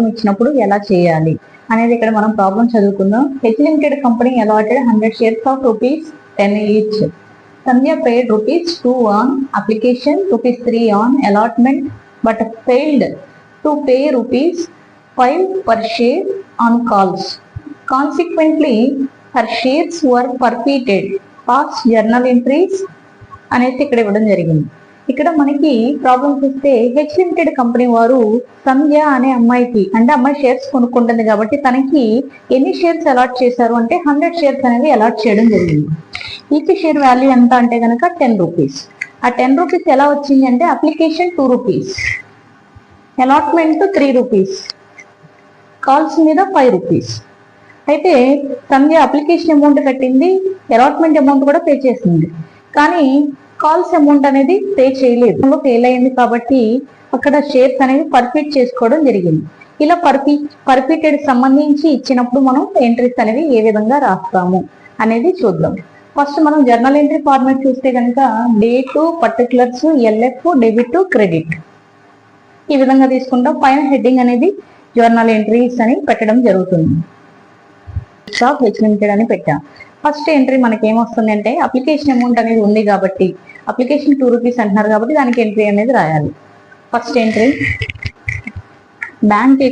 ఇచ్చినప్పుడు ఎలా చేయాలి అనేది ఇక్కడ మనం ప్రాబ్లం చదువుకుందాం. H limited company allotted 100 shares of ₹10 each. Sandhya paid ₹2 on application, ₹3 on allotment, but failed to pay ₹5 per share on calls. Consequently, her shares were forfeited. Past journal entries అనేది ఇక్కడ ఇవ్వడం జరిగింది. ఇక్కడ మనకి ప్రాబ్లం చూస్తే H limited company వారు సంధ్య అనే అమ్మాయికి, అంటే అమ్మాయి షేర్స్ కొనుక్కుంటుంది కాబట్టి తనకి ఎన్ని షేర్స్ అలాట్ చేశారు అంటే 100 shares అనేవి అలాట్ చేయడం జరిగింది. ఈచ్ షేర్ వాల్యూ ఎంత అంటే కనుక ₹10. ఆ ₹10 ఎలా వచ్చింది అంటే అప్లికేషన్ ₹2, అలాట్మెంట్ ₹3, కాల్స్ మీద ₹5. అయితే సంధ్య అప్లికేషన్ అమౌంట్ కట్టింది, అలాట్మెంట్ అమౌంట్ కూడా పే చేసింది, కానీ కాల్స్ అమౌంట్ అనేది పే చేయలేదు. ఫెయిల్ అయింది కాబట్టి అక్కడ షేర్స్ అనేవి పర్ఫీట్ చేసుకోవడం జరిగింది. ఇలా పర్ఫీటెడ్ సంబంధించి ఇచ్చినప్పుడు మనం ఎంట్రీస్ అనేవి ఏ విధంగా రాస్తాము అనేది చూద్దాం. ఫస్ట్ మనం జర్నల్ ఎంట్రీ ఫార్మాట్ చూస్తే కనుక date, particulars, LF, debit, credit ఈ విధంగా తీసుకుంటాం. పైన హెడ్డింగ్ అనేది జర్నల్ ఎంట్రీస్ అని పెట్టడం జరుగుతుంది. హెచ్ లిమిటెడ్ అని పెట్టాం. ఫస్ట్ ఎంట్రీ మనకి ఏమొస్తుంది అంటే అప్లికేషన్ అమౌంట్ అనేది ఉంది కాబట్టి అప్లికేషన్ ₹2 అంటున్నారు కాబట్టి దానికి ఎంట్రీ అనేది రాయాలి. First entry bank